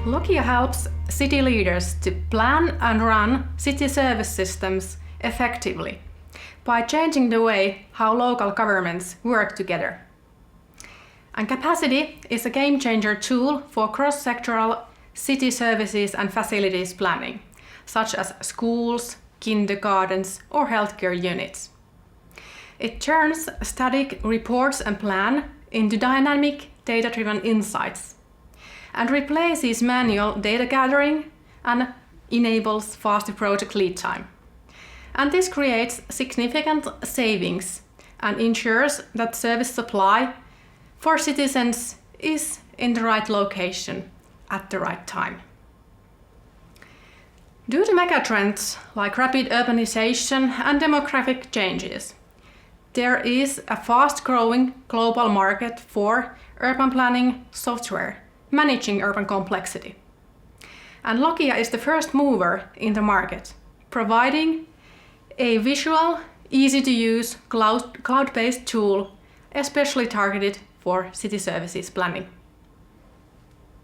Locia helps city leaders to plan and run city service systems effectively by changing the way how local governments work together. And Capacity is a game-changer tool for cross-sectoral city services and facilities planning, such as schools, kindergartens, or healthcare units. It turns static reports and plan into dynamic, data-driven insights, and replaces manual data gathering and enables faster project lead time. And this creates significant savings and ensures that service supply for citizens is in the right location at the right time. Due to megatrends like rapid urbanization and demographic changes, there is a fast-growing global market for urban planning software managing urban complexity. And Locia is the first mover in the market, providing a visual, easy-to-use cloud-based tool especially targeted for city services planning.